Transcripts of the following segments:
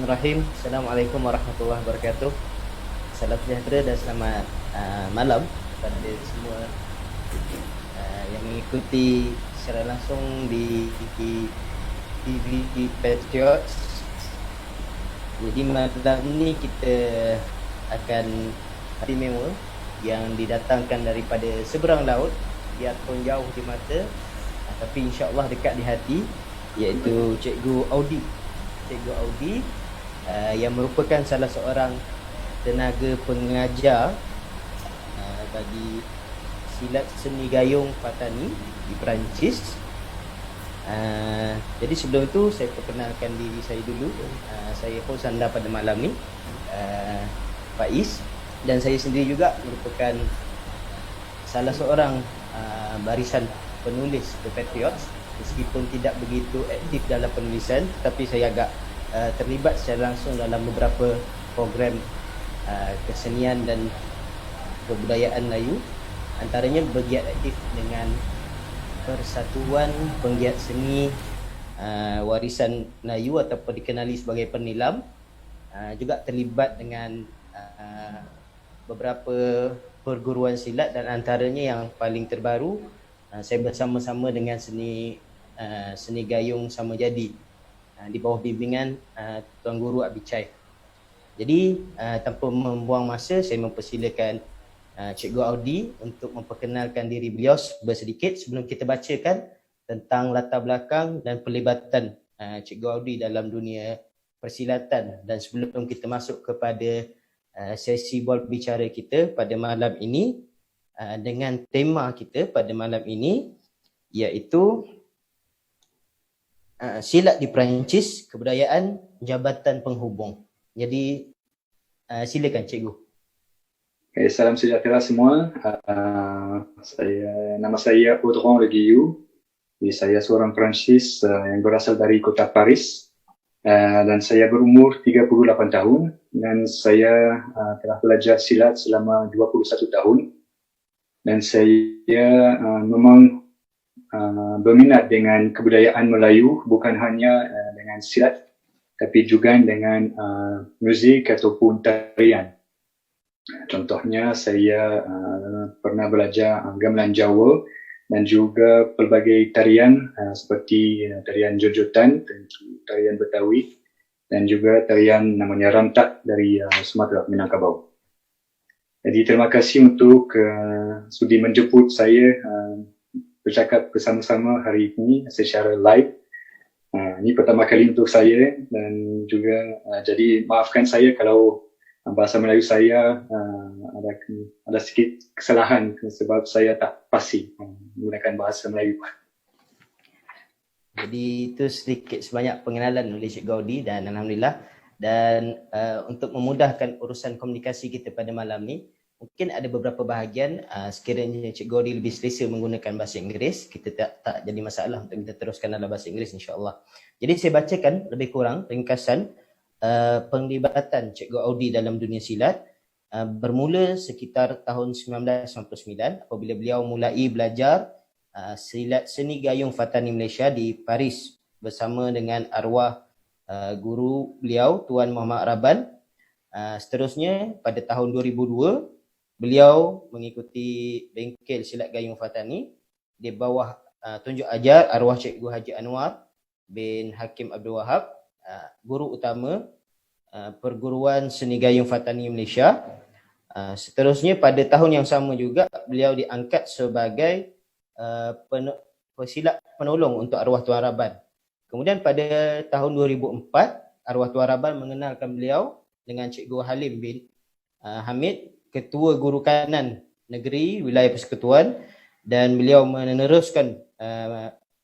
Bismillahirrahmanirrahim. Assalamualaikum warahmatullahi wabarakatuh. Salam sejahtera dan selamat malam kepada semua yang mengikuti secara langsung di TV Patriots. Jadi malam ini kita akan istimewa yang didatangkan daripada seberang laut, biarpun jauh di mata tapi insya-Allah dekat di hati, iaitu Cikgu Audi. Cikgu Audi yang merupakan salah seorang tenaga pengajar bagi silat seni gayung Fatani di Perancis. Jadi sebelum itu saya perkenalkan diri saya dulu. Saya host anda pada malam ni, Faiz, dan saya sendiri juga merupakan salah seorang barisan penulis The Patriots. Meskipun tidak begitu aktif dalam penulisan, tetapi saya agak terlibat secara langsung dalam beberapa program kesenian dan kebudayaan Melayu. Antaranya bergiat aktif dengan Persatuan Penggiat Seni Warisan Melayu ataupun dikenali sebagai Pernilam. Juga terlibat dengan beberapa perguruan silat, dan antaranya yang paling terbaru saya bersama-sama dengan seni gayung Sama Jadi di bawah bimbingan Tuan Guru Abichai. Jadi tanpa membuang masa, saya mempersilakan Cikgu Audi untuk memperkenalkan diri beliau sedikit sebelum kita bacakan tentang latar belakang dan pelibatan Cikgu Audi dalam dunia persilatan. Dan sebelum kita masuk kepada sesi bola bicara kita pada malam ini, dengan tema kita pada malam ini, iaitu silat di Perancis, kebudayaan Jabatan Penghubung. Jadi silakan Cikgu. Okay, salam sejahtera semua. Nama saya Audron Le Guillou. Saya seorang Perancis yang berasal dari kota Paris, dan saya berumur 38 tahun, dan saya telah belajar silat selama 21 tahun. Dan saya memang berminat dengan kebudayaan Melayu, bukan hanya dengan silat, tapi juga dengan muzik ataupun tarian. Contohnya, saya pernah belajar gamelan Jawa dan juga pelbagai tarian seperti tarian jojotan, tarian Betawi, dan juga tarian namanya rantak dari Sumatera, Minangkabau. Jadi terima kasih untuk sudi menjemput saya bercakap bersama-sama hari ini secara live. Ini pertama kali untuk saya, dan juga jadi maafkan saya kalau bahasa Melayu saya ada sedikit kesalahan sebab saya tak pasti menggunakan bahasa Melayu. Jadi itu sedikit sebanyak pengenalan oleh Cikgu Audi, dan alhamdulillah. Dan untuk memudahkan urusan komunikasi kita pada malam ni, mungkin ada beberapa bahagian sekiranya Cikgu Audi lebih selesa menggunakan bahasa Inggeris, kita tak jadi masalah untuk kita teruskan dalam bahasa Inggeris, insya-Allah. Jadi saya bacakan lebih kurang ringkasan penglibatan Cikgu Audi dalam dunia silat. Bermula sekitar tahun 1999 apabila beliau mulai belajar silat seni gayung Fatani Malaysia di Paris bersama dengan arwah guru beliau Tuan Muhammad Raban. Seterusnya pada tahun 2002 beliau mengikuti bengkel silat gayung Fatani di bawah tunjuk ajar arwah Cikgu Haji Anwar bin Hakim Abdul Wahab, guru utama Perguruan Seni Gayung Fatani Malaysia. Seterusnya pada tahun yang sama juga beliau diangkat sebagai pesilat penolong untuk arwah Tuan Raban. Kemudian pada tahun 2004 arwah Tuan Raban mengenalkan beliau dengan Cikgu Halim bin Hamid, Ketua Guru Kanan Negeri Wilayah Persekutuan, dan beliau meneruskan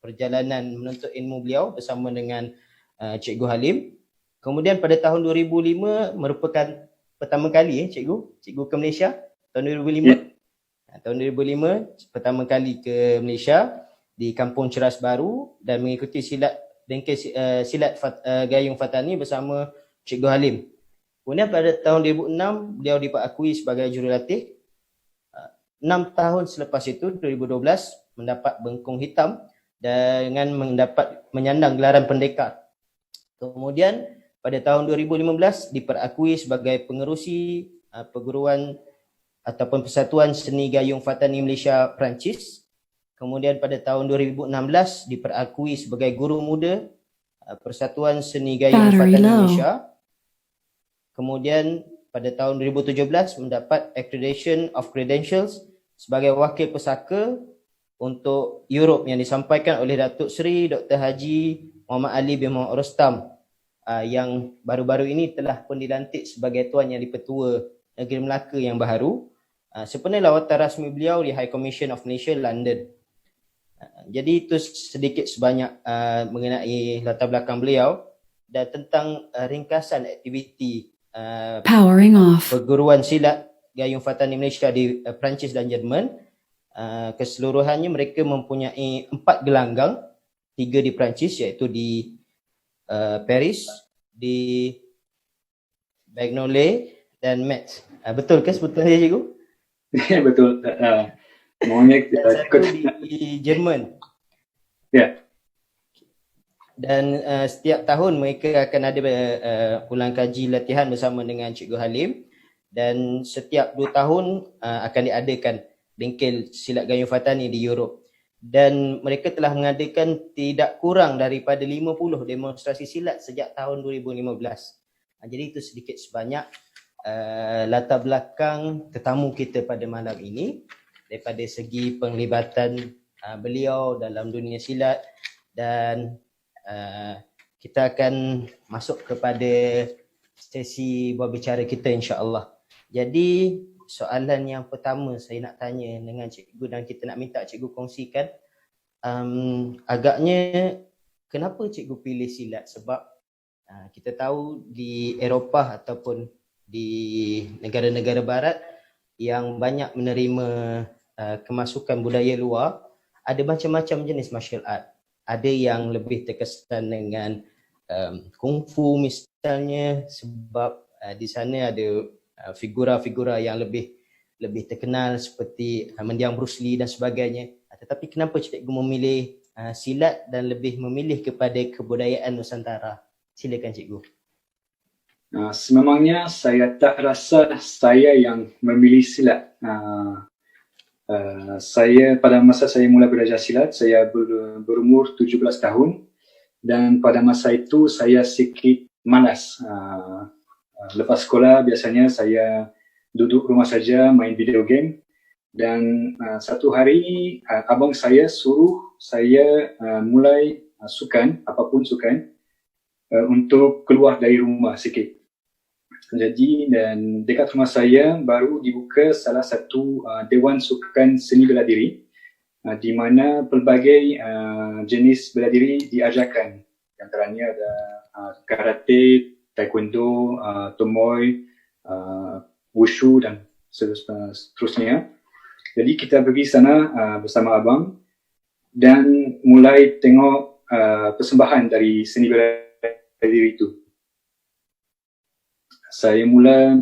perjalanan menuntut ilmu beliau bersama dengan Cikgu Halim. Kemudian pada tahun 2005 merupakan pertama kali Cikgu ke Malaysia, tahun 2005. Yeah. Tahun 2005 pertama kali ke Malaysia di Kampung Ceras Baru dan mengikuti bengkel silat gayung Fatani bersama Cikgu Halim. Kemudian pada tahun 2006 beliau diakui sebagai jurulatih. 6 tahun selepas itu, 2012, mendapat bengkung hitam dengan menyandang gelaran pendekar. Kemudian pada tahun 2015 diperakui sebagai pengerusi perguruan ataupun Persatuan Seni Gayung Fatani Malaysia Perancis. Kemudian pada tahun 2016 diperakui sebagai guru muda Persatuan Seni Gayung Fatani Malaysia. Kemudian pada tahun 2017 mendapat Accreditation of Credentials sebagai wakil pesaka untuk Europe yang disampaikan oleh Datuk Seri Dr. Haji Muhammad Ali bin Muhammad Rostam yang baru-baru ini telah pun dilantik sebagai Tuan Yang di-Pertua Negeri Melaka yang baru sempena lawatan rasmi beliau di High Commission of Malaysia, London. Jadi itu sedikit sebanyak mengenai latar belakang beliau dan tentang ringkasan aktiviti perguruan silat Gayung Fatani Malaysia di Perancis dan Jerman. Keseluruhannya mereka mempunyai 4 gelanggang, 3 di Perancis iaitu di Paris, di Bagnolet dan Metz. Betul ke sebetulnya cikgu? Betul. Maunya dan satu di Jerman. Ya. Dan setiap tahun mereka akan ada ulang kaji latihan bersama dengan Cikgu Halim dan setiap 2 tahun akan diadakan bengkel silat Gayung Fatani di Europe. Dan mereka telah mengadakan tidak kurang daripada 50 demonstrasi silat sejak tahun 2015. Jadi itu sedikit sebanyak latar belakang tetamu kita pada malam ini daripada segi penglibatan beliau dalam dunia silat dan kita akan masuk kepada sesi berbicara kita insya-Allah. Jadi soalan yang pertama saya nak tanya dengan cikgu dan kita nak minta cikgu kongsikan agaknya kenapa cikgu pilih silat sebab kita tahu di Eropah ataupun di negara-negara barat yang banyak menerima kemasukan budaya luar ada macam-macam jenis martial art. Ada yang lebih terkesan dengan kungfu misalnya sebab di sana ada figura-figura yang lebih terkenal seperti mendiang Bruce Lee dan sebagainya. Tetapi kenapa cikgu memilih silat dan lebih memilih kepada kebudayaan Nusantara? Silakan cikgu. Sememangnya saya tak rasa saya yang memilih silat. Saya pada masa saya mula belajar silat, saya berumur 17 tahun dan pada masa itu saya sedikit malas. Lepas sekolah biasanya saya duduk rumah saja main video game dan satu hari abang saya suruh saya mulai sukan, apapun sukan untuk keluar dari rumah sikit. Jadi dan dekat rumah saya baru dibuka salah satu dewan sukan seni bela diri di mana pelbagai jenis bela diri diajarkan. Antaranya ada karate, taekwondo, tomoy, wushu dan seterusnya. Jadi kita pergi sana bersama abang dan mulai tengok persembahan dari seni bela diri itu. Saya mula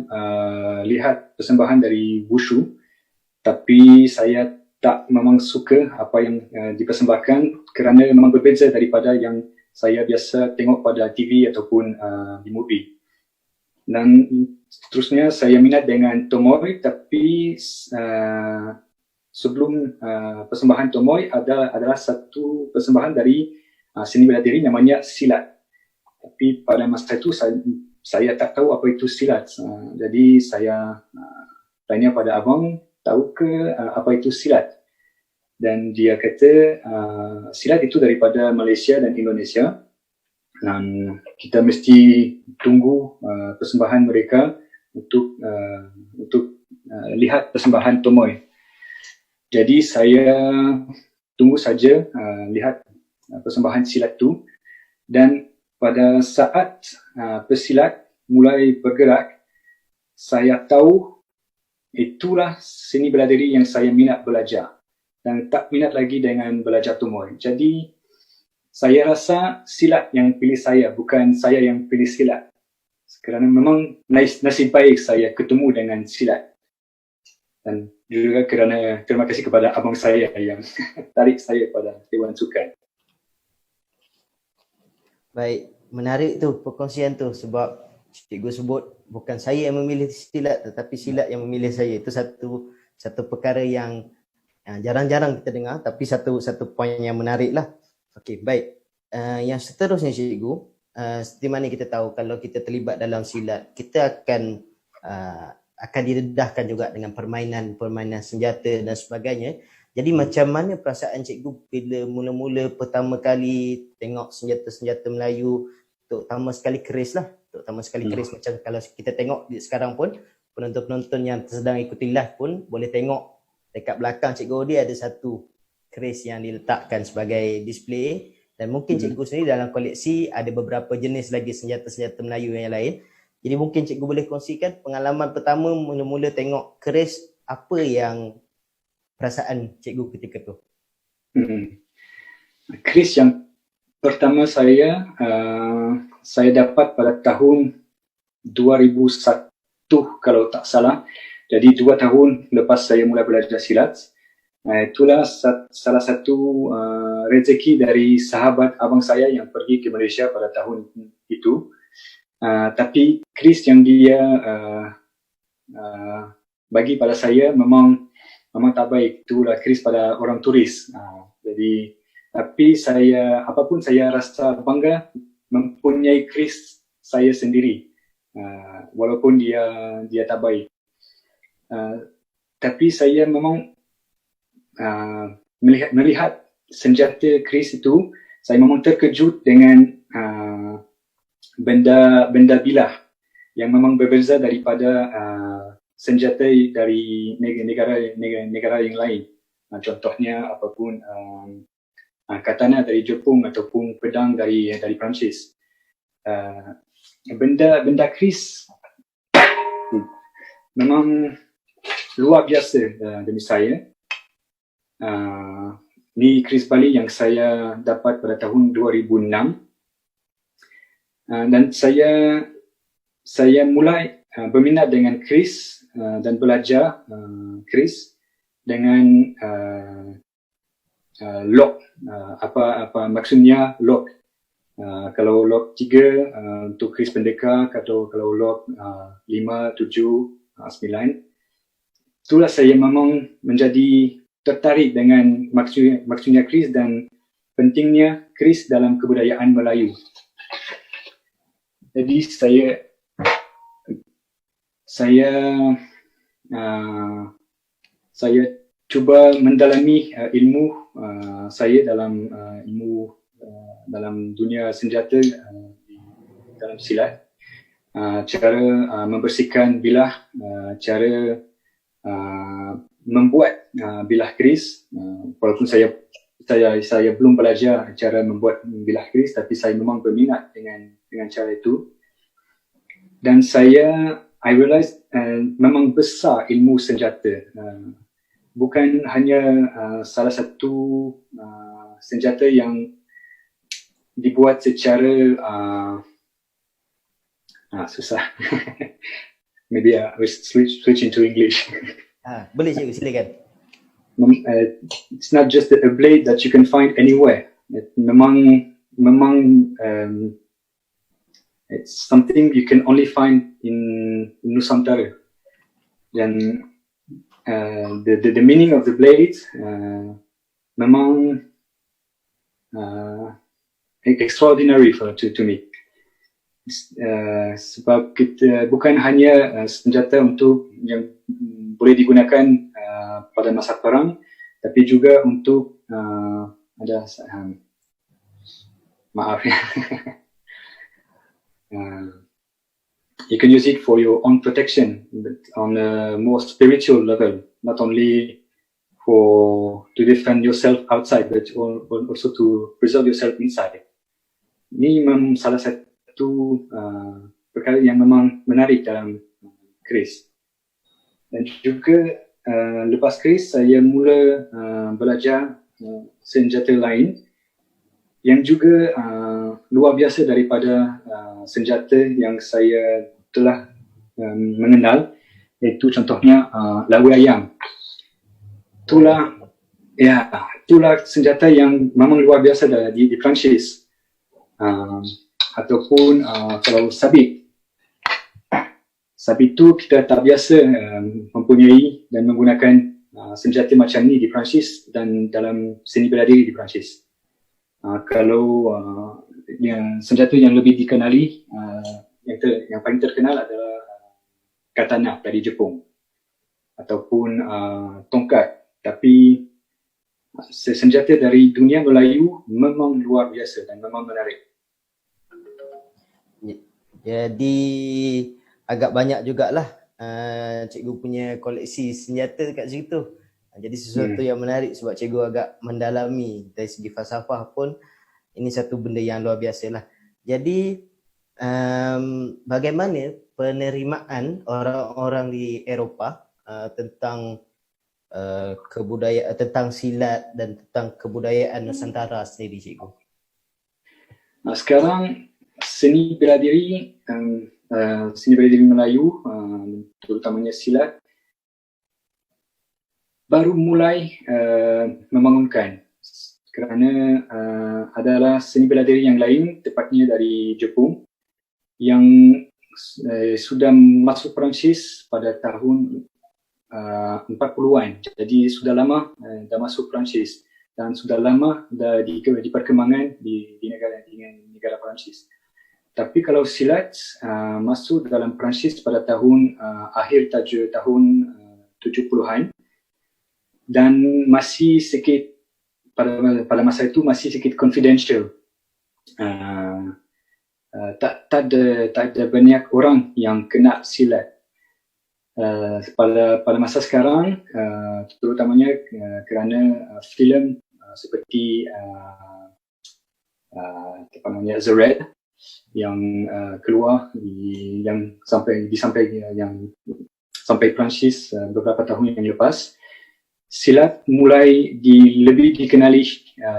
lihat persembahan dari wushu, tapi saya tak memang suka apa yang dipersembahkan kerana memang berbeza daripada yang saya biasa tengok pada TV ataupun di movie. Dan seterusnya saya minat dengan tomoy, tapi sebelum persembahan tomoy adalah satu persembahan dari seni bela diri namanya silat. Tapi pada masa itu saya tak tahu apa itu silat. Jadi saya tanya pada abang, tahu ke apa itu silat? Dan dia kata silat itu daripada Malaysia dan Indonesia. Dan kita mesti tunggu persembahan mereka untuk lihat persembahan tomoy. Jadi saya tunggu saja lihat persembahan silat itu dan pada saat pesilat mulai bergerak, saya tahu itulah seni bela diri yang saya minat belajar dan tak minat lagi dengan belajar tomoy. Jadi saya rasa silat yang pilih saya, bukan saya yang pilih silat. Kerana memang nasib baik saya ketemu dengan silat. Dan juga kerana terima kasih kepada abang saya yang tarik saya pada Dewan Sukan. Baik, menarik tu perkongsian tu, sebab cikgu sebut bukan saya yang memilih silat tetapi silat yang memilih saya. Itu satu perkara yang jarang-jarang kita dengar, tapi satu poin yang menarik lah. Okey, baik. Yang seterusnya cikgu, seperti mana kita tahu kalau kita terlibat dalam silat, kita akan didedahkan juga dengan permainan senjata dan sebagainya. Jadi macam mana perasaan cikgu bila mula-mula pertama kali tengok senjata-senjata Melayu, terutama sekali keris lah, macam kalau kita tengok sekarang pun penonton-penonton yang sedang ikuti live pun boleh tengok dekat belakang cikgu dia ada satu keris yang diletakkan sebagai display, dan mungkin cikgu sendiri dalam koleksi ada beberapa jenis lagi senjata-senjata Melayu yang lain. Jadi mungkin cikgu boleh kongsikan pengalaman pertama mula-mula tengok keris, apa yang perasaan cikgu ketika tu? Keris yang pertama saya dapat pada tahun 2001 kalau tak salah. Jadi 2 tahun lepas saya mula belajar silat. Itulah salah satu rezeki dari sahabat abang saya yang pergi ke Malaysia pada tahun itu. Tapi keris yang dia bagi pada saya memang tak baik. Itulah keris pada orang turis. Jadi tapi apapun saya rasa bangga mempunyai keris saya sendiri, walaupun dia tak baik. Tapi saya memang melihat senjata keris itu, saya memang terkejut dengan benda bilah yang memang berbeza daripada senjata dari negara yang lain. Contohnya apapun katana dari Jepun ataupun pedang dari Perancis. Benda keris memang luar biasa demi saya. Ni keris Bali yang saya dapat pada tahun 2006. Dan saya mulai berminat dengan keris dan belajar keris dengan lock. Apa maksudnya lock? Kalau lock 3 untuk keris pendekar, atau kalau lock 5, 7, 9, itulah saya memang menjadi tertarik dengan maksudnya keris dan pentingnya keris dalam kebudayaan Melayu. Jadi saya cuba mendalami ilmu saya dalam dalam dunia senjata dalam silat, cara membersihkan bilah, cara membuat bilah keris. Walaupun saya belum belajar cara membuat bilah keris, tapi saya memang berminat dengan cara itu. Dan I realize memang besar ilmu senjata. Bukan hanya salah satu senjata yang dibuat secara susah. Maybe I will switch into English. Boleh cikgu, silakan. It's not just a blade that you can find anywhere. Memang it's something you can only find in Nusantara. Dan the meaning of the blade memang extraordinary to me. Sebab kita bukan hanya senjata untuk yang boleh digunakan pada masa perang, tapi juga untuk maaf ya. You can use it for your own protection, but on a more spiritual level, not only to defend yourself outside, but also to preserve yourself inside. Ini memang salah satu perkara yang memang menarik dalam keris. Dan juga lepas keris, saya mula belajar senjata lain yang juga luar biasa daripada senjata yang saya telah mengenal, iaitu contohnya lawu ayam. Itulah senjata yang memang luar biasa di Perancis. ataupun kalau sabit. Sabit tu kita tak biasa mempunyai dan menggunakan senjata macam ni di Perancis dan dalam seni bela diri di Perancis. Kalau senjata yang lebih dikenali, yang paling terkenal adalah katana dari Jepun ataupun tongkat. Tapi senjata dari dunia Melayu memang luar biasa dan memang menarik. Jadi agak banyak jugalah cikgu punya koleksi senjata kat situ. Jadi sesuatu yang menarik sebab cikgu agak mendalami dari segi falsafah pun ini satu benda yang luar biasa lah. Jadi bagaimana penerimaan orang-orang di Eropah tentang kebudayaan, tentang silat dan tentang kebudayaan Nusantara sendiri, cikgu? Sekarang seni bela diri Melayu, terutamanya silat, baru mulai membangunkan kerana adalah seni bela diri yang lain, tepatnya dari Jepun, yang sudah masuk Perancis pada tahun 40-an. Jadi sudah lama dah masuk Perancis dan sudah lama dah di perkembangan di negara Perancis. Tapi kalau silat masuk dalam Perancis pada tahun akhir tahun 70-an dan masih sikit pada masa itu masih sikit confidential. Tak ada banyak orang yang kena silat. Pada masa sekarang, terutamanya kerana filem seperti The Red yang keluar sampai Perancis beberapa tahun yang lepas, silat mulai lebih dikenali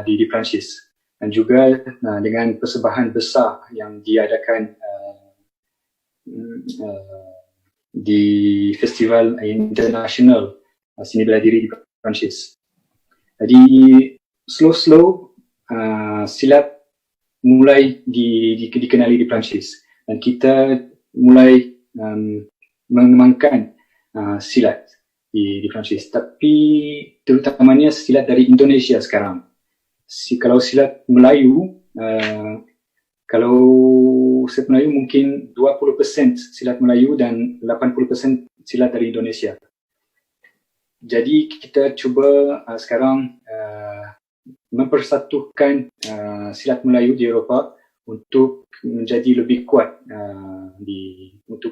di Perancis dan juga dengan persembahan besar yang diadakan di festival internasional seni bela diri di Perancis. Jadi slow silat mulai dikenali di Perancis dan kita mulai mengembangkan silat di Perancis. Tapi terutamanya silat dari Indonesia sekarang. Kalau silat Melayu, kalau silat Melayu mungkin 20% silat Melayu dan 80% silat dari Indonesia. Jadi kita cuba sekarang mempersatukan silat Melayu di Eropah untuk menjadi lebih kuat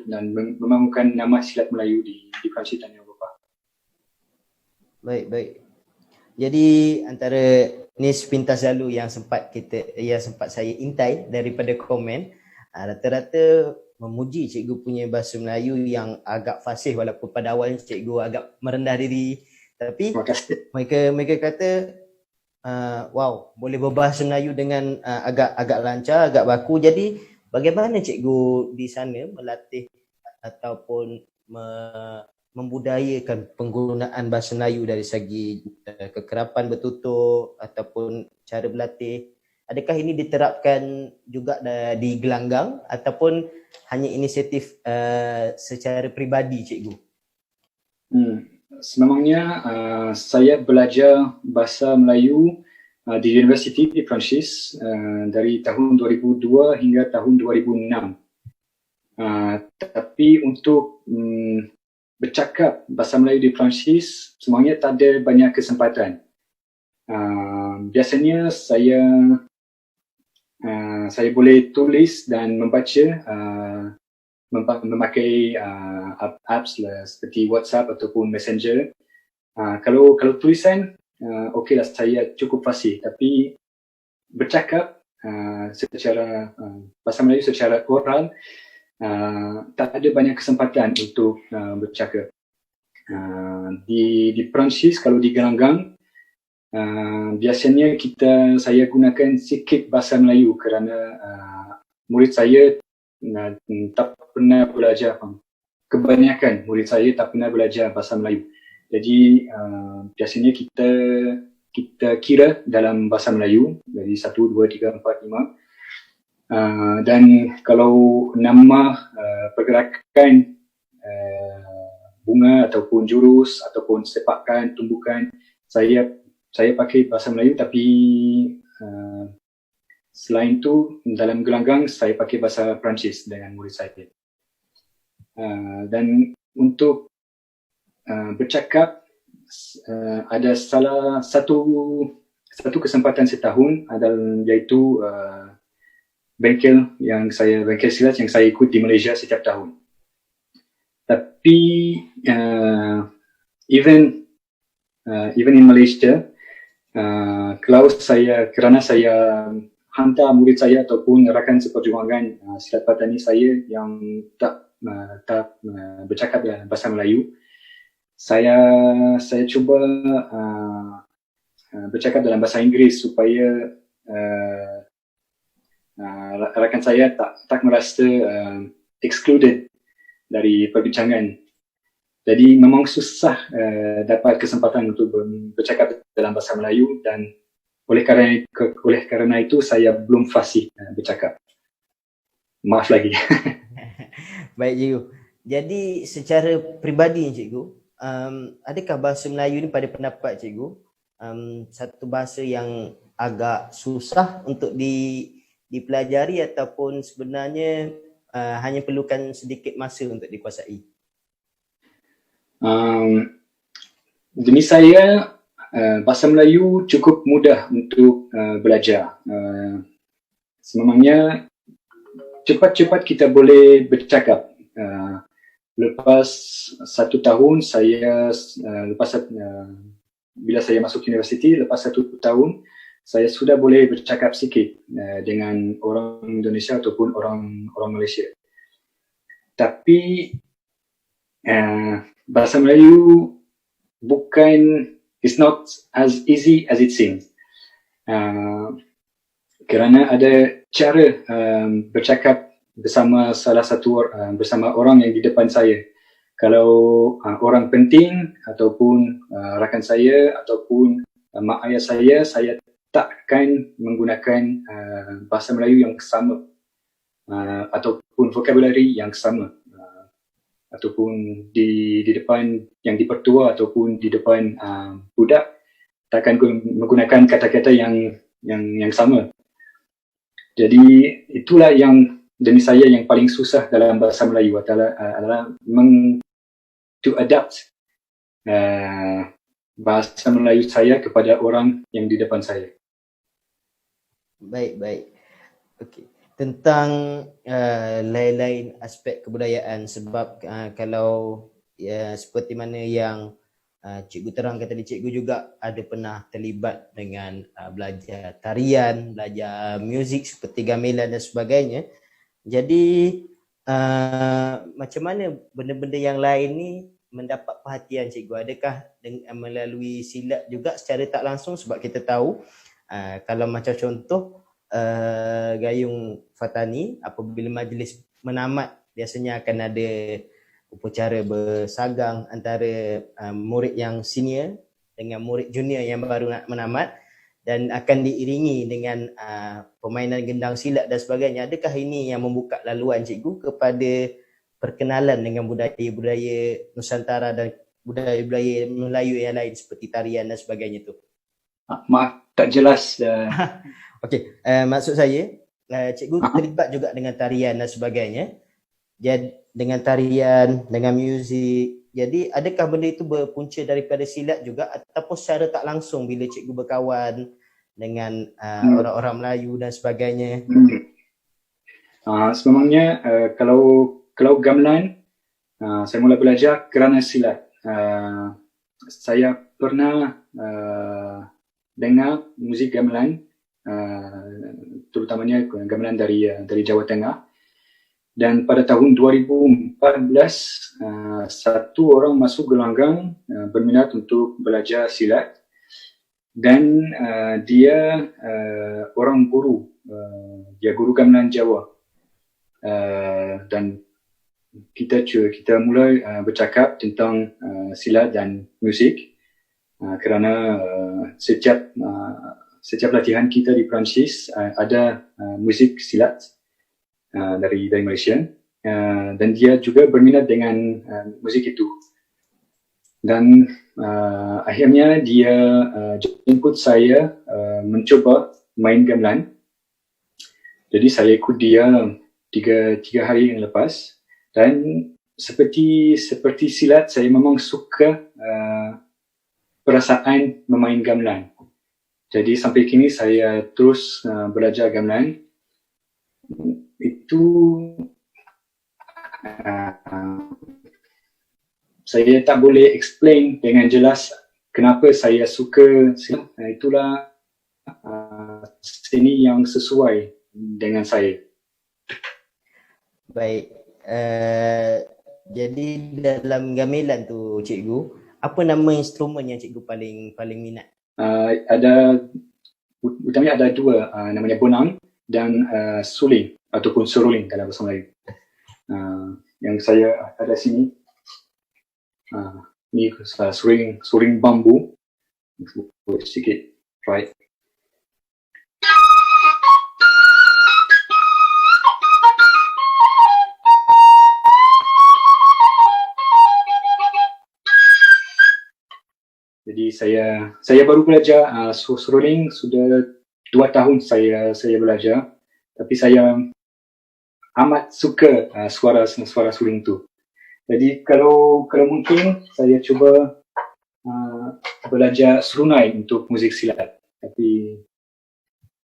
dan membangunkan nama silat Melayu di Perancis dan Eropah. Baik. Jadi antara ni sepintas lalu yang sempat saya intai daripada komen, rata-rata memuji cikgu punya bahasa Melayu yang agak fasih, walaupun pada awalnya cikgu agak merendah diri, tapi mereka kata wow, boleh berbahasa Melayu dengan agak lancar, agak baku. Jadi bagaimana cikgu di sana melatih ataupun membudayakan penggunaan bahasa Melayu dari segi kekerapan bertutur ataupun cara berlatih? Adakah ini diterapkan juga di gelanggang ataupun hanya inisiatif secara peribadi, cikgu? Sememangnya saya belajar bahasa Melayu di universiti di Perancis dari tahun 2002 hingga tahun 2006. Tapi untuk bercakap bahasa Melayu di Perancis, sebenarnya tak ada banyak kesempatan. Biasanya saya boleh tulis dan membaca memakai apps lah, seperti WhatsApp ataupun Messenger. Kalau tulisan, okeylah, saya cukup fasih. Tapi bercakap secara bahasa Melayu secara oral, tak ada banyak kesempatan untuk bercakap. Di Perancis, kalau di gelanggang, biasanya saya gunakan sikit bahasa Melayu kerana murid saya tak pernah belajar. Kebanyakan murid saya tak pernah belajar bahasa Melayu. Jadi biasanya kita kira dalam bahasa Melayu dari 1, 2, 3, 4, 5. Dan kalau nama pergerakan bunga ataupun jurus ataupun sepakan, tumbukan, saya pakai bahasa Melayu, tapi selain itu dalam gelanggang saya pakai bahasa Perancis dengan murid saya. Dan untuk bercakap, ada salah satu kesempatan setahun iaitu bengkel silat yang saya ikut di Malaysia setiap tahun. Tapi even in Malaysia, kerana saya hantar murid saya ataupun rakan seperjuangan silat patani saya yang tak bercakap dalam bahasa Melayu, saya cuba bercakap dalam bahasa Inggeris supaya rakan saya tak merasa excluded dari perbincangan. Jadi memang susah dapat kesempatan untuk bercakap dalam bahasa Melayu, dan oleh kerana itu saya belum fasih bercakap. Maaf lagi. Baik cikgu. Jadi secara peribadi cikgu, adakah bahasa Melayu ni pada pendapat cikgu satu bahasa yang agak susah untuk dipelajari ataupun sebenarnya hanya perlukan sedikit masa untuk dikuasai? Demi saya, bahasa Melayu cukup mudah untuk belajar. Sememangnya cepat-cepat kita boleh bercakap. Lepas 1 tahun bila saya masuk universiti, lepas 1 tahun saya sudah boleh bercakap sikit dengan orang Indonesia ataupun orang Malaysia. Tapi bahasa Melayu is not as easy as it seems. Kerana ada cara bercakap bersama bersama orang yang di depan saya. Kalau orang penting ataupun rakan saya ataupun mak ayah saya takkan menggunakan bahasa Melayu yang sama ataupun vocabulary yang sama. Ataupun di depan yang dipertua ataupun di depan budak, takkan menggunakan kata-kata yang sama. Jadi itulah yang demi saya yang paling susah dalam bahasa Melayu adalah to adapt bahasa Melayu saya kepada orang yang di depan saya. Baik. Okey. Tentang lain-lain aspek kebudayaan, sebab kalau seperti mana yang cikgu terangkan tadi, cikgu juga ada pernah terlibat dengan belajar tarian, belajar muzik seperti gamelan dan sebagainya. Jadi macam mana benda-benda yang lain ni mendapat perhatian cikgu? Adakah melalui silat juga secara tak langsung? Sebab kita tahu kalau macam contoh gayung Fatani, apabila majlis menamat biasanya akan ada upacara bersagang antara murid yang senior dengan murid junior yang baru nak menamat, dan akan diiringi dengan permainan gendang silat dan sebagainya. Adakah ini yang membuka laluan cikgu kepada perkenalan dengan budaya-budaya Nusantara dan budaya-budaya Melayu yang lain seperti tarian dan sebagainya tu? Maaf, tak jelas. Okey, maksud saya cikgu terlibat juga dengan tarian dan sebagainya. Jadi dengan tarian, dengan muzik. Jadi adakah benda itu berpunca daripada silat juga ataupun secara tak langsung bila cikgu berkawan dengan orang-orang Melayu dan sebagainya? Sebenarnya kalau gamelan saya mula belajar kerana silat. Saya pernah dengar muzik gamelan, terutamanya gamelan dari Jawa Tengah. Dan pada tahun 2014, satu orang masuk gelanggang berminat untuk belajar silat, dan dia orang guru, dia guru gamelan Jawa. Dan kita mulai bercakap tentang silat dan muzik, kerana setiap latihan kita di Perancis ada muzik silat. dari Malaysia, dan dia juga berminat dengan muzik itu. Dan akhirnya dia jemput saya mencoba main gamelan. Jadi saya ikut dia tiga hari yang lepas, dan seperti silat, saya memang suka perasaan memain gamelan. Jadi sampai kini saya terus belajar gamelan. Itu saya tak boleh explain dengan jelas kenapa saya suka silat. Itulah seni yang sesuai dengan saya. Baik. Jadi dalam gamelan tu cikgu, apa nama instrumen yang cikgu paling minat? Utamanya ada dua, namanya bonang dan suling ataupun seruling dalam bahasa Melayu. Yang saya ada sini, ni suling bambu, sedikit, right? Jadi saya baru belajar seruling, sudah 2 tahun saya belajar, tapi saya amat suka suara suling tu. Jadi kalau mungkin saya cuba belajar serunai untuk muzik silat, tapi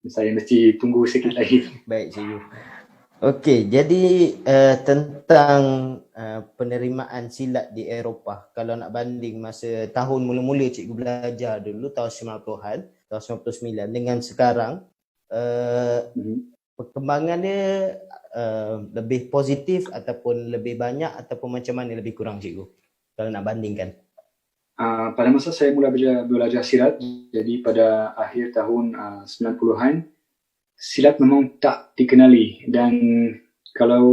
saya mesti tunggu sikit lagi. Baik cikgu. Okey, jadi tentang penerimaan silat di Eropah, kalau nak banding masa tahun mula-mula cikgu belajar dulu tahun 90-an, tahun 99 dengan sekarang, perkembangan dia lebih positif ataupun lebih banyak ataupun macam mana, lebih kurang cikgu kalau nak bandingkan? Pada masa saya mula belajar silat, jadi pada akhir tahun 90-an, silat memang tak dikenali, dan kalau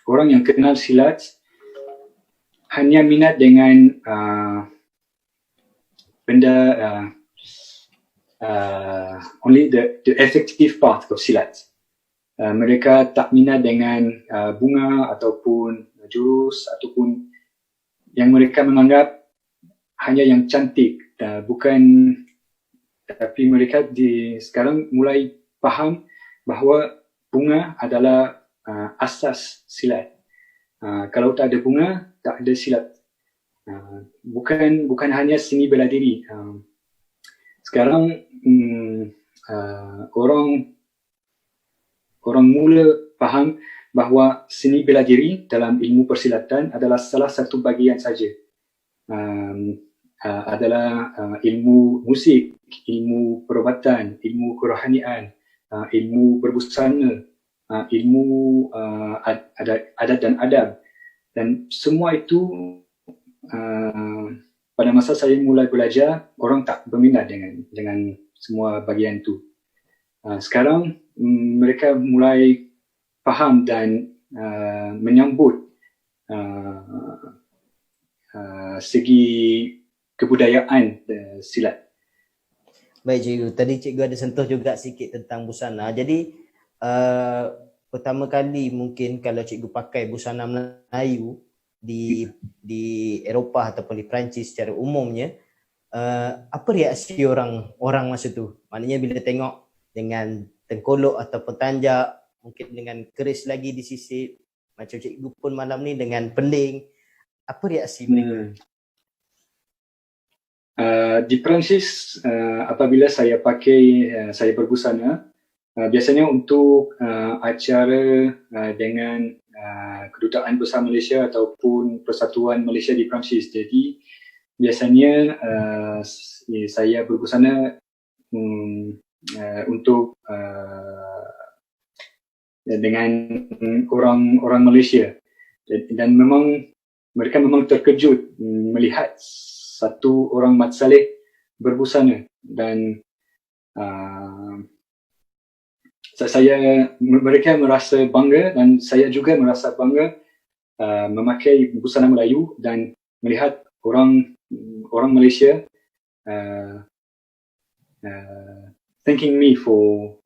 orang yang kenal silat hanya minat dengan benda only the effective part of silat. Mereka tak minat dengan bunga ataupun jurus ataupun yang mereka menganggap hanya yang cantik, bukan. Tapi mereka sekarang mulai faham bahawa bunga adalah asas silat. Kalau tak ada bunga, tak ada silat. Bukan hanya seni bela diri. Sekarang orang mula faham bahawa seni bela diri dalam ilmu persilatan adalah salah satu bahagian saja. Adalah ilmu musik, ilmu perubatan, ilmu kerohanian, ilmu berbusana, ilmu adat dan adab, dan semua itu pada masa saya mulai belajar, orang tak berminat dengan semua bahagian itu. Sekarang mereka mulai faham dan menyambut segi kebudayaan silat. Baik cikgu, tadi cikgu ada sentuh juga sikit tentang busana. Jadi pertama kali mungkin kalau cikgu pakai busana Melayu di Eropah ataupun di Perancis secara umumnya, apa reaksi orang masa tu? Maknanya bila tengok dengan tengkolok ataupun tanjak, mungkin dengan keris lagi di sisi, macam cikgu pun malam ni dengan peling, apa reaksi mereka? Di Perancis, apabila saya saya berbusana, biasanya untuk acara dengan Kedutaan Besar Malaysia ataupun Persatuan Malaysia di Perancis. Jadi biasanya saya berbusana untuk dengan orang Malaysia, dan memang mereka memang terkejut melihat satu orang Mat Salleh berbusana, dan mereka merasa bangga, dan saya juga merasa bangga memakai busana Melayu dan melihat orang Malaysia thanking me for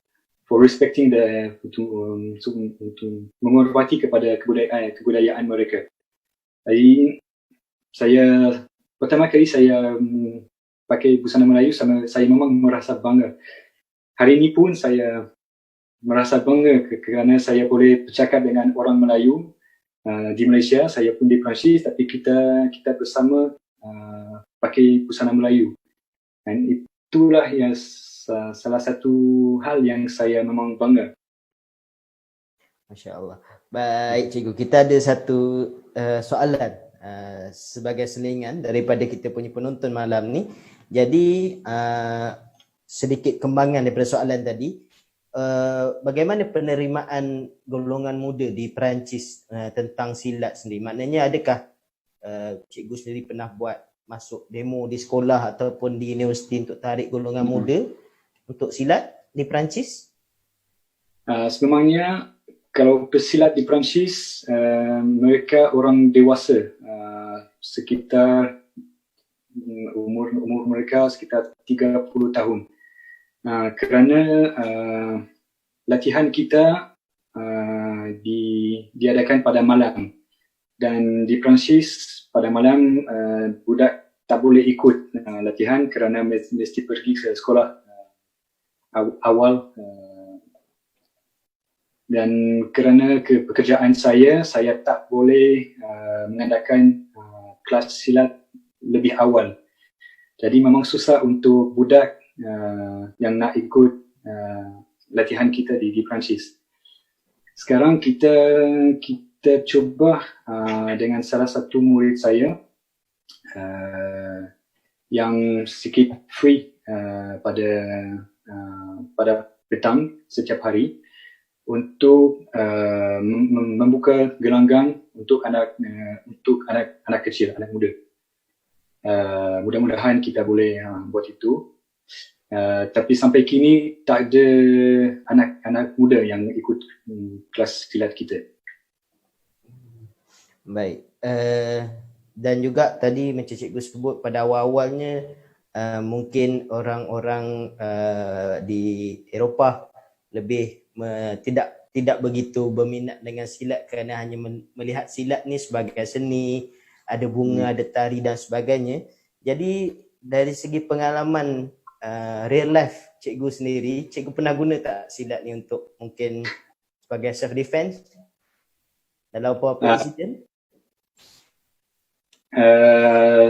for respecting untuk menghormati kepada kebudayaan mereka. Jadi saya pertama kali saya pakai busana Melayu, saya memang merasa bangga. Hari ini pun saya merasa bangga kerana saya boleh bercakap dengan orang Melayu di Malaysia. Saya pun di Perancis, tapi kita bersama pakai busana Melayu. Dan itulah yang salah satu hal yang saya memang bangga. Masya Allah. Baik cikgu, kita ada satu soalan sebagai selingan daripada kita punya penonton malam ni. Jadi sedikit kembangan daripada soalan tadi. Bagaimana penerimaan golongan muda di Perancis tentang silat sendiri? Maknanya adakah cikgu sendiri pernah buat masuk demo di sekolah ataupun di universiti untuk tarik golongan muda untuk silat di Perancis? Sebenarnya kalau pesilat di Perancis, mereka orang dewasa, sekitar umur mereka sekitar 30 tahun. Kerana latihan kita diadakan pada malam, dan di Perancis pada malam budak tak boleh ikut latihan kerana mesti pergi ke sekolah awal. Dan kerana pekerjaan saya tak boleh mengadakan kelas silat lebih awal. Jadi memang susah untuk budak yang nak ikut latihan kita di Perancis. Sekarang kita cuba dengan salah satu murid saya yang sedikit free pada petang setiap hari untuk membuka gelanggang untuk anak kecil, anak muda. Mudah-mudahan kita boleh buat itu. Tapi sampai kini tak ada anak muda yang ikut kelas silat kita. Baik. Dan juga tadi macam cikgu sebut pada awal-awalnya mungkin orang-orang di Eropah lebih tidak begitu berminat dengan silat kerana hanya melihat silat ni sebagai seni, ada bunga, ada tari dan sebagainya. Jadi dari segi pengalaman real life cikgu sendiri, cikgu pernah guna tak silat ni untuk mungkin sebagai self defense dalam apa-apa insiden?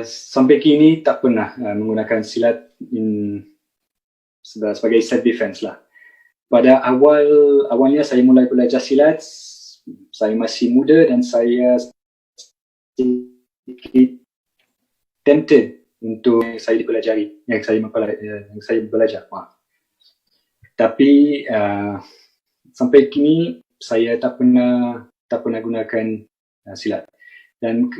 Sampai kini tak pernah menggunakan silat sebagai self defense lah. Pada awalnya saya mulai belajar silat, saya masih muda dan saya sedikit tempted untuk saya dipelajari, yang saya belajar. Tapi sampai kini saya tak pernah gunakan silat. Dan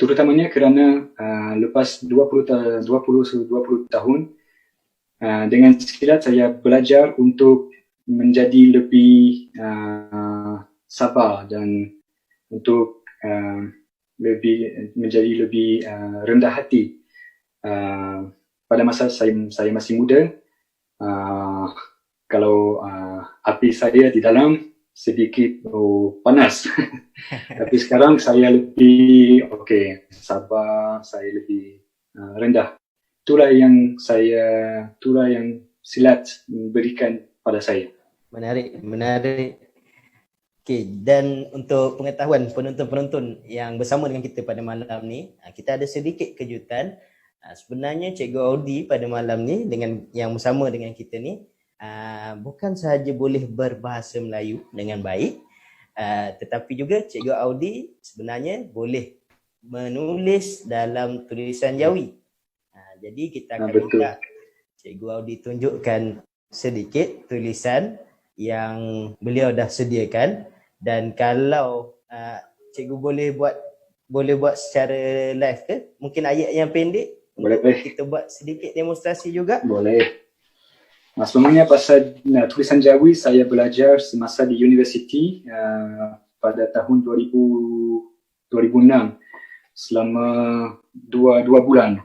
terutamanya kerana lepas 20 tahun dengan silat saya belajar untuk menjadi lebih sabar dan untuk menjadi lebih rendah hati. Pada masa saya masih muda, kalau api saya di dalam sedikit panas. Tapi sekarang saya lebih sabar, saya lebih rendah. Itulah yang silat berikan pada saya. Menarik. Okey, dan untuk pengetahuan penonton-penonton yang bersama dengan kita pada malam ni, kita ada sedikit kejutan. Sebenarnya Cikgu Audi pada malam ni dengan yang bersama dengan kita ni bukan sahaja boleh berbahasa Melayu dengan baik, tetapi juga Cikgu Audi sebenarnya boleh menulis dalam tulisan Jawi. Jadi kita akan minta Cikgu Audi tunjukkan sedikit tulisan yang beliau dah sediakan, dan kalau Cikgu boleh buat secara live ke? Mungkin ayat yang pendek boleh. Kita buat sedikit demonstrasi juga. Boleh. Sebenarnya pasal tulisan Jawi saya belajar semasa di universiti pada tahun 2006 selama 2 bulan.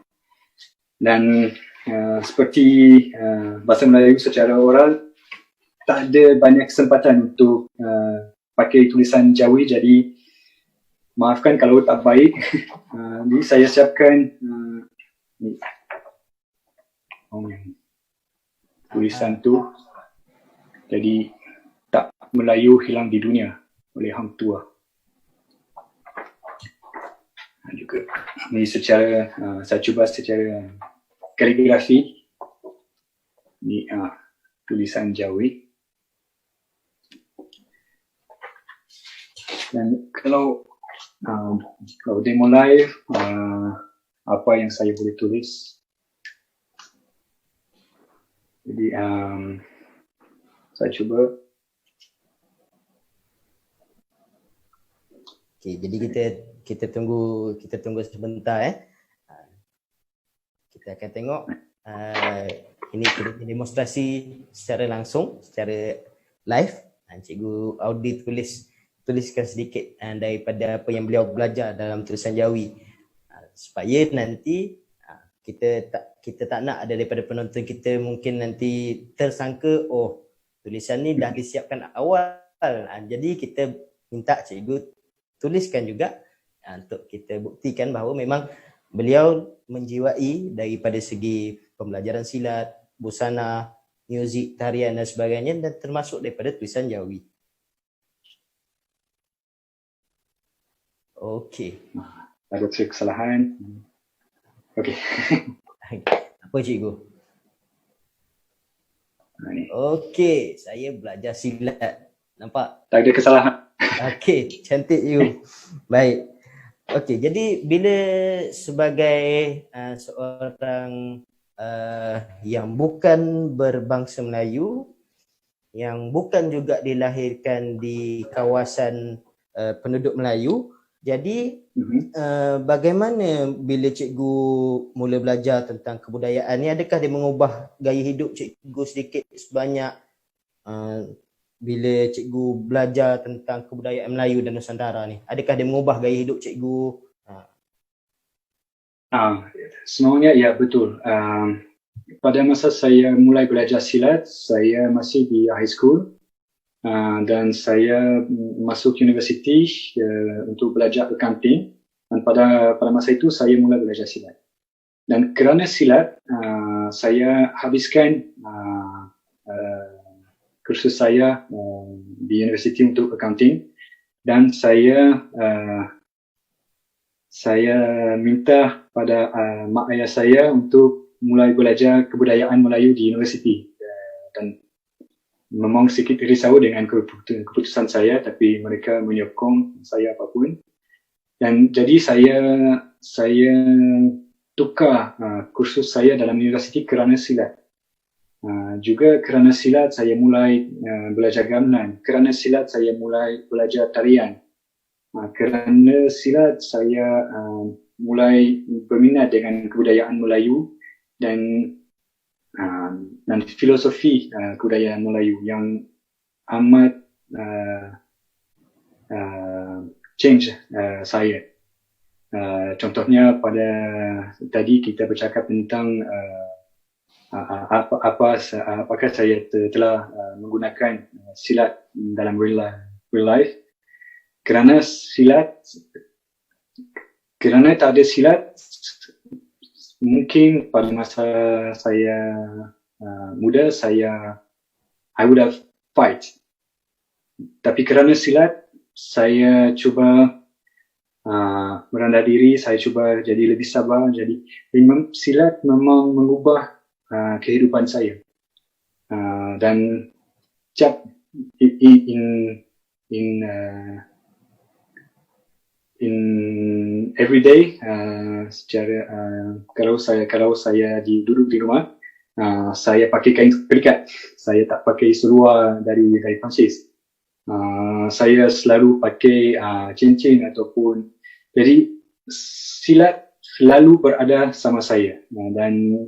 Dan seperti bahasa Melayu secara oral tak ada banyak kesempatan untuk pakai tulisan Jawi, jadi maafkan kalau tak baik. Jadi saya siapkan ni. Tulisan tu, jadi tak Melayu hilang di dunia oleh Hang Tuah. Juga ni secara saya cuba secara kaligrafi ni tulisan Jawi. Dan kalau demo live, apa yang saya boleh tulis? Jadi saya cuba. Okey, jadi kita tunggu sebentar Kita akan tengok ini kita demonstrasi secara langsung, secara live. Cikgu Audi tuliskan sedikit daripada apa yang beliau belajar dalam tulisan Jawi, supaya nanti kita tak nak ada daripada penonton kita mungkin nanti tersangka tulisan ni dah disiapkan awal. Jadi kita minta cikgu tuliskan juga untuk kita buktikan bahawa memang beliau menjiwai daripada segi pembelajaran silat, busana, muzik, tarian dan sebagainya, dan termasuk daripada tulisan Jawi. Okey. Ada kesalahan. Okey. Apa cikgu? Okey, saya belajar silat. Nampak? Tak ada kesalahan. Okey, cantik cikgu. Baik. Okey, jadi bila sebagai seorang yang bukan berbangsa Melayu, yang bukan juga dilahirkan di kawasan penduduk Melayu, jadi bagaimana bila cikgu mula belajar tentang kebudayaan ni, adakah dia mengubah gaya hidup cikgu sedikit sebanyak bila cikgu belajar tentang kebudayaan Melayu dan Nusantara ni? Adakah dia mengubah gaya hidup cikgu? Sebenarnya ya, betul. Pada masa saya mulai belajar silat, saya masih di high school. Dan saya masuk universiti untuk belajar accounting, dan pada masa itu saya mula belajar silat. Dan kerana silat, saya habiskan kursus saya di universiti untuk accounting, dan saya minta pada mak ayah saya untuk mulai belajar kebudayaan Melayu di universiti, dan memang sedikit risau dengan keputusan saya, tapi mereka menyokong saya apapun. Dan jadi saya tukar kursus saya dalam universiti kerana silat. Juga kerana silat saya mulai belajar gamelan. Kerana silat saya mulai belajar tarian. Kerana silat saya mulai berminat dengan kebudayaan Melayu dan filosofi kebudayaan Melayu yang amat change saya. Contohnya pada tadi kita bercakap tentang apakah saya telah menggunakan silat dalam real life. Kerana tak ada silat, mungkin pada masa saya muda, I would have fight. Tapi kerana silat, saya cuba merendah diri, saya cuba jadi lebih sabar. Jadi silat memang mengubah kehidupan saya. Dan in everyday, secara kalau saya duduk di rumah, saya pakai kain pelikat. Saya tak pakai seluar dari Perancis. Saya selalu pakai cincin ataupun, jadi silat selalu berada sama saya, dan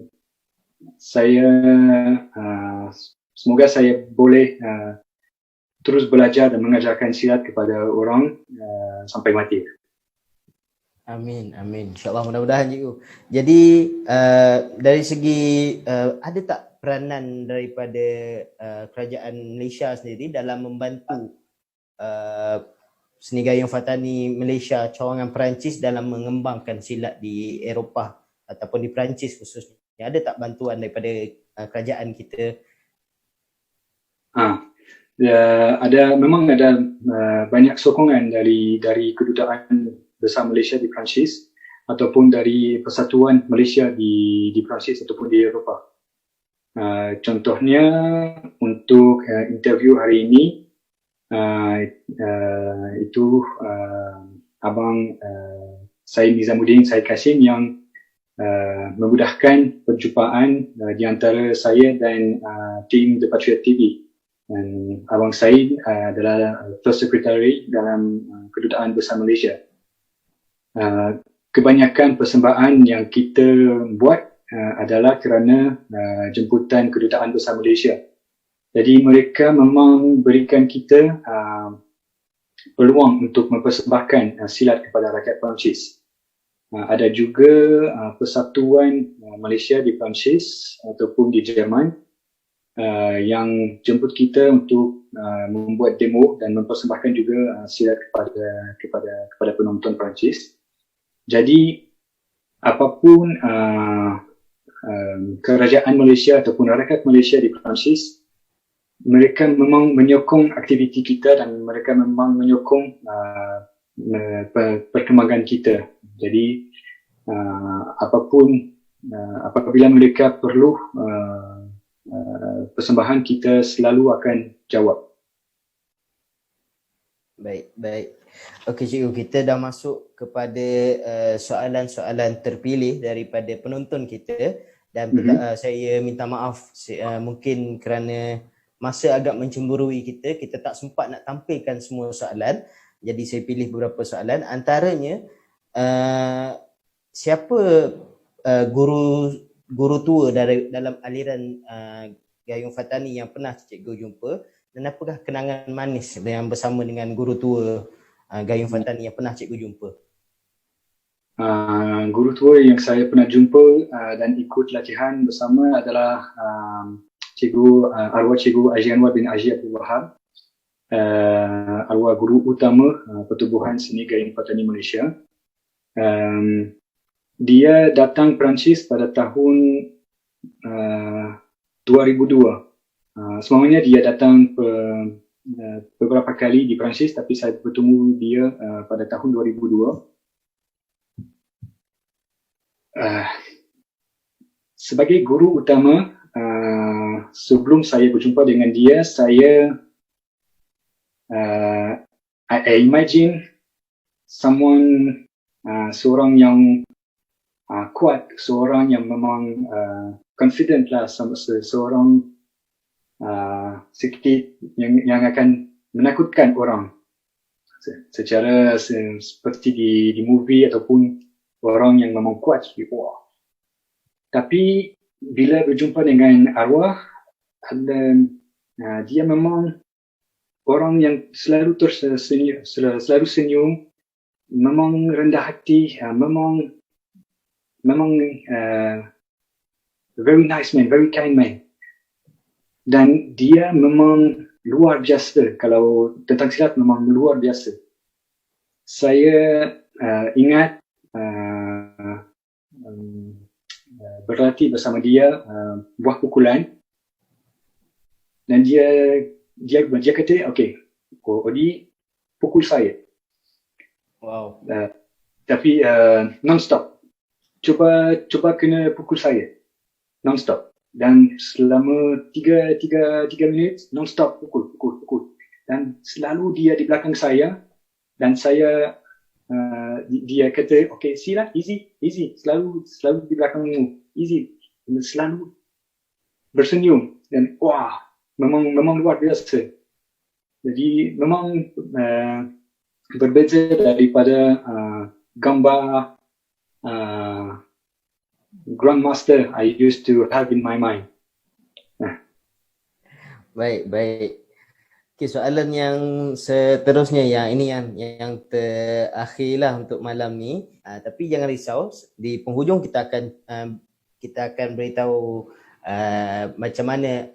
saya semoga saya boleh terus belajar dan mengajarkan silat kepada orang sampai mati. Amin, amin. InsyaAllah, mudah-mudahan cikgu. Jadi dari segi ada tak peranan daripada kerajaan Malaysia sendiri dalam membantu seni gayung Fatani Malaysia cawangan Perancis dalam mengembangkan silat di Eropah ataupun di Perancis khususnya? Ada tak bantuan daripada kerajaan kita? Memang ada banyak sokongan dari kedutaan besar Malaysia di Perancis ataupun dari Persatuan Malaysia di Perancis ataupun di Eropah. Contohnya untuk interview hari ini, itu Abang Syed Nizamuddin Syed Kasim yang memudahkan perjumpaan di antara saya dan tim The Patriot TV. Dan Abang Syed adalah First Secretary dalam Kedutaan Besar Malaysia. Kebanyakan persembahan yang kita buat adalah kerana jemputan Kedutaan Besar Malaysia. Jadi mereka memang berikan kita peluang untuk mempersembahkan silat kepada rakyat Perancis. Ada juga Persatuan Malaysia di Perancis ataupun di Jerman yang jemput kita untuk membuat demo dan mempersembahkan juga silat kepada penonton Perancis. Jadi apapun kerajaan Malaysia ataupun rakyat Malaysia di Perancis, mereka memang menyokong aktiviti kita dan mereka memang menyokong perkembangan kita. Jadi apabila mereka perlu persembahan, kita selalu akan jawab. Baik. Okey cikgu, kita dah masuk kepada soalan-soalan terpilih daripada penonton kita dan saya minta maaf mungkin kerana masa agak mencemburui kita tak sempat nak tampilkan semua soalan. Jadi saya pilih beberapa soalan. Antaranya, siapa guru tua dalam aliran gayung Fatani yang pernah cikgu jumpa, dan apakah kenangan manis yang bersama dengan guru tua gayung Fatani yang pernah cikgu jumpa? Guru tua yang saya pernah jumpa dan ikut latihan bersama adalah arwah cikgu Haji Anwar bin Haji Abdul Wahab, arwah guru utama Pertubuhan Seni Gayung Fatani Malaysia. Dia datang Perancis pada tahun 2002. Semuanya dia datang beberapa kali di Perancis, tapi saya bertemu dia pada tahun 2002. Sebagai guru utama, sebelum saya berjumpa dengan dia, I imagine someone, seorang yang kuat, seorang yang memang confident lah, seorang sedikit yang akan menakutkan orang secara seperti di movie ataupun orang yang memang kuat. Wah. Tapi bila berjumpa dengan arwah, dia memang orang yang selalu senyum, memang rendah hati, memang very nice man, very kind man. Dan dia memang luar biasa. Kalau tentang silat, memang luar biasa. Saya ingat berlatih bersama dia buah pukulan, dan dia kata, okay, Odi, pukul saya. Wow. Tapi non-stop. Cuba kena pukul saya non-stop, dan selama 3 minit non-stop pukul, dan selalu dia di belakang saya, dan saya dia kata, okay, sila, easy, selalu di belakangmu, easy, selalu bersenyum, dan wah, memang luar biasa. Jadi memang berbeza daripada gambar grandmaster I used to have in my mind. Baik. Okay, soalan yang seterusnya, yang ini yang terakhir lah untuk malam ni. Tapi jangan risau, di penghujung kita akan beritahu macam mana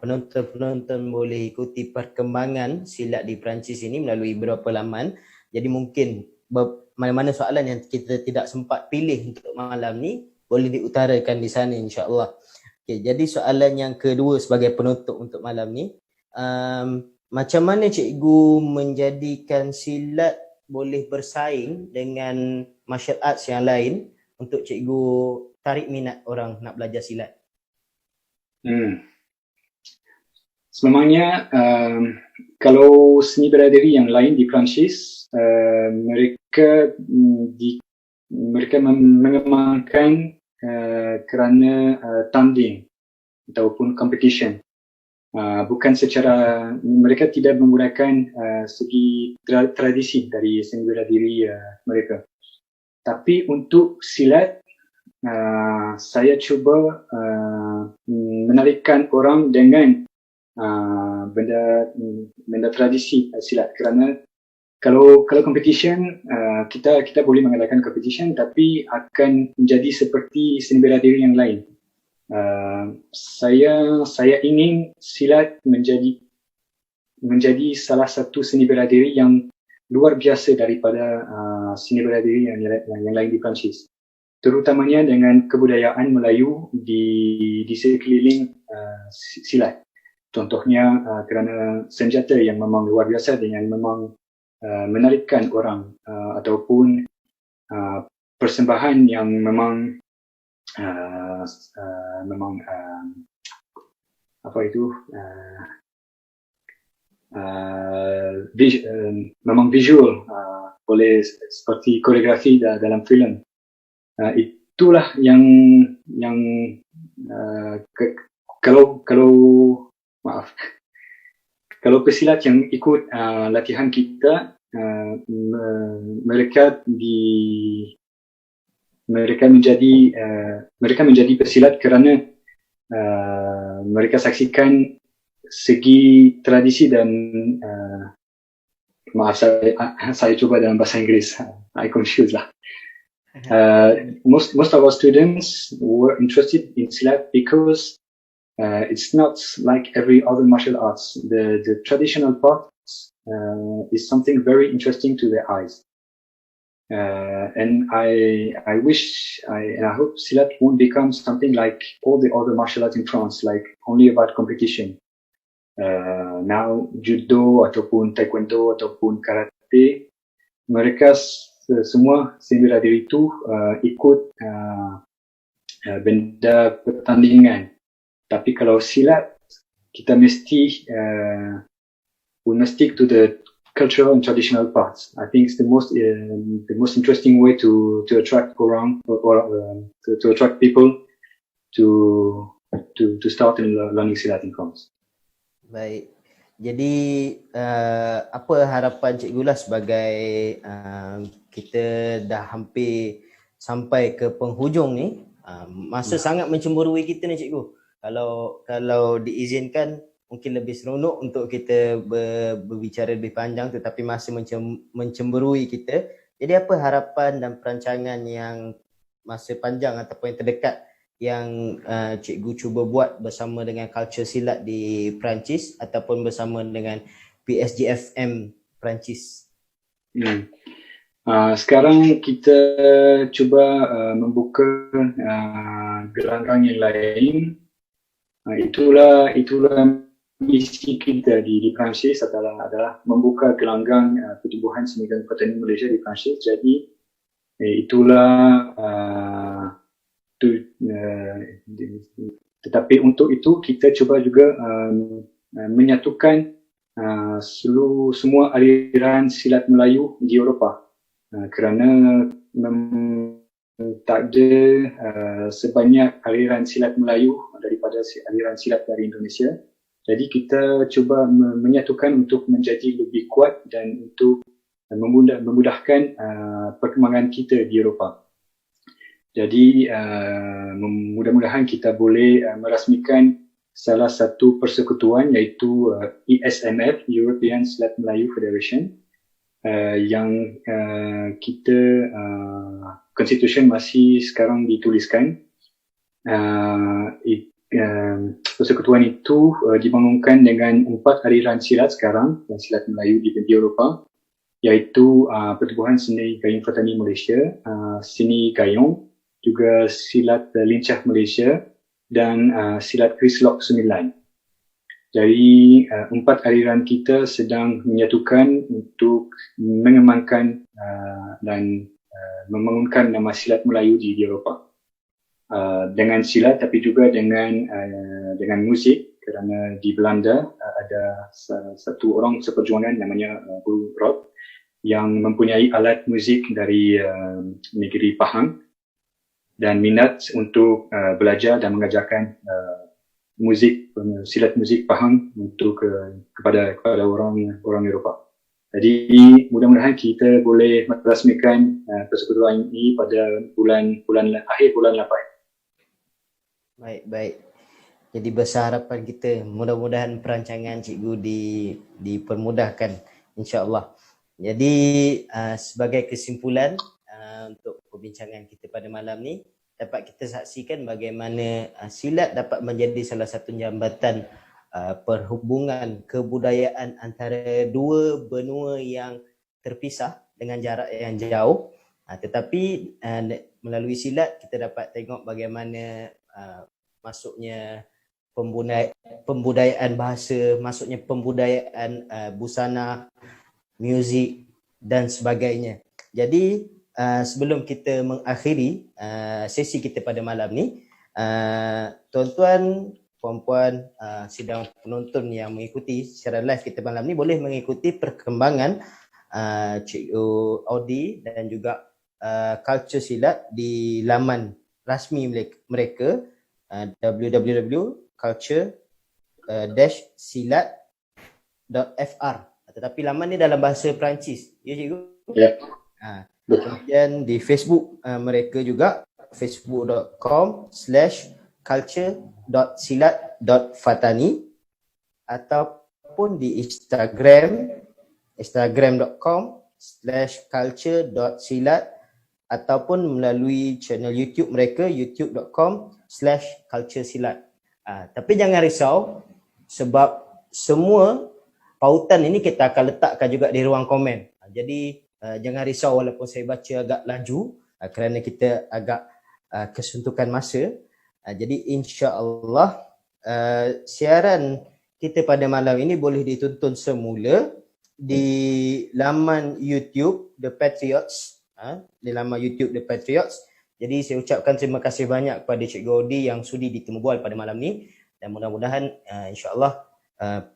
penonton-penonton boleh ikuti perkembangan silat di Perancis ini melalui beberapa laman. Jadi mungkin mana-mana soalan yang kita tidak sempat pilih untuk malam ni boleh diutarakan di sana, insya-Allah. Okay, jadi soalan yang kedua sebagai penutup untuk malam ni, macam mana cikgu menjadikan silat boleh bersaing dengan martial arts yang lain untuk cikgu tarik minat orang nak belajar silat? Sebenarnya kalau seni bela diri yang lain di Perancis, mereka mengembangkan kerana tanding ataupun competition. Bukan secara, mereka tidak menggunakan segi tradisi dari seni bela diri mereka. Tapi untuk silat, saya cuba menarikkan orang dengan benda tradisi silat, kerana kalau competition, kita boleh mengadakan competition tapi akan menjadi seperti seni bela diri yang lain. Saya ingin silat menjadi salah satu seni bela diri yang luar biasa daripada seni bela diri yang lain di Perancis, terutamanya dengan kebudayaan Melayu di sekeliling silat. Contohnya kerana senjata yang memang luar biasa dengan memang menarikkan orang, ataupun persembahan yang memang memang visual, boleh seperti koreografi dalam filem. Itulah yang kalau pesilat yang ikut latihan kita, mereka menjadi pesilat kerana mereka saksikan segi tradisi dan saya cuba dalam bahasa Inggeris, I confused lah. Most of our students were interested in silat because it's not like every other martial arts. The traditional part is something very interesting to their eyes. And I wish and I hope silat won't become something like all the other martial arts in France, like only about competition. Now judo ataupun taekwondo ataupun karate, mereka semua seni bela diri itu ikut benda pertandingan. Tapi kalau silat, kita mesti we must stick to the cultural and traditional parts. I think it's the most interesting way to attract orang, or to attract people to start learning silat in France. Baik. Jadi apa harapan cikgu lah sebagai kita dah hampir sampai ke penghujung ni, masa sangat mencemburui kita ni cikgu. Kalau diizinkan mungkin lebih seronok untuk kita berbicara lebih panjang, tetapi masa mencemburui kita. Jadi apa harapan dan perancangan yang masa panjang ataupun yang terdekat yang cikgu cuba buat bersama dengan culture silat di Perancis ataupun bersama dengan PSGFM Perancis? Sekarang kita cuba membuka gelanggang yang lain. Itulah misi kita di Perancis adalah membuka gelanggang pertubuhan seni dan pertanian Malaysia di Perancis. Jadi itulah tetapi untuk itu kita cuba juga menyatukan semua aliran silat Melayu di Eropah, kerana tak ada sebanyak aliran silat Melayu daripada aliran silat dari Indonesia. Jadi kita cuba menyatukan untuk menjadi lebih kuat dan untuk memudahkan perkembangan kita di Eropah. Jadi mudah-mudahan kita boleh merasmikan salah satu persekutuan, iaitu ESMF, European Silat Melayu Federation, yang kita Constitution masih sekarang dituliskan. persekutuan itu dibangunkan dengan 4 aliran silat sekarang, silat Melayu di Eropah, iaitu Pertubuhan Seni Gayung Fatani Malaysia, Seni Gayung, juga silat lincah Malaysia dan silat Chris Lock Sembilan. Jadi 4 aliran kita sedang menyatukan untuk mengembangkan dan membangunkan nama silat Melayu di Eropah. Dengan silat tapi juga dengan muzik, kerana di Belanda ada satu orang seperjuangan namanya Guru Rod yang mempunyai alat muzik dari negeri Pahang dan minat untuk belajar dan mengajarkan muzik, silat muzik Pahang untuk kepada orang Eropah. Jadi mudah-mudahan kita boleh merasmikan persekutuan ini pada akhir bulan 8. Baik. Jadi besar harapan kita, mudah-mudahan perancangan cikgu dipermudahkan, insya-Allah. Jadi sebagai kesimpulan untuk perbincangan kita pada malam ni, dapat kita saksikan bagaimana silat dapat menjadi salah satu jambatan perhubungan kebudayaan antara dua benua yang terpisah dengan jarak yang jauh. Tetapi melalui silat kita dapat tengok bagaimana masuknya pembudayaan bahasa, masuknya pembudayaan busana, muzik dan sebagainya. Jadi sebelum kita mengakhiri sesi kita pada malam ni, tuan-tuan, puan-puan, sidang penonton yang mengikuti secara live kita malam ni boleh mengikuti perkembangan Cikgu Audi dan juga culture silat di laman rasmi mereka, www.culture-silat.fr. Tetapi laman ni dalam bahasa Perancis. Ya cikgu? Ya. Kemudian di Facebook mereka juga, facebook.com/culture.silat.fatani, ataupun di instagram.com/culture.silat, ataupun melalui channel YouTube mereka, youtube.com/culturesilat. Tapi jangan risau, sebab semua pautan ini kita akan letakkan juga di ruang komen. Jadi jangan risau walaupun saya baca agak laju kerana kita agak kesuntukan masa. Jadi insya-Allah siaran kita pada malam ini boleh ditonton semula di laman YouTube The Patriots, di laman YouTube The Patriots. Jadi saya ucapkan terima kasih banyak kepada Cikgu Audi yang sudi ditemu bual pada malam ni, dan mudah-mudahan insya-Allah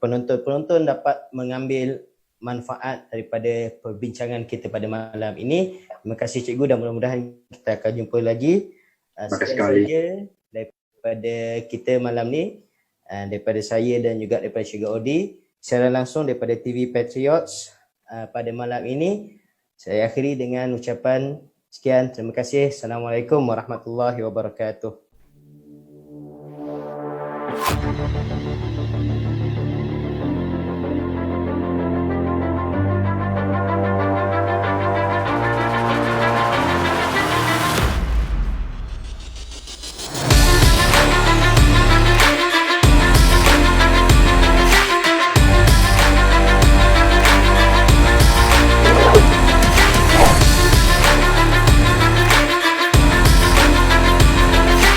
penonton-penonton dapat mengambil manfaat daripada perbincangan kita pada malam ini. Terima kasih cikgu dan mudah-mudahan kita akan jumpa lagi. Sekian saja daripada kita malam ni, daripada saya dan juga daripada Cikgu Audi, secara langsung daripada TV Patriots pada malam ini. Saya akhiri dengan ucapan sekian, terima kasih. Assalamualaikum warahmatullahi wabarakatuh.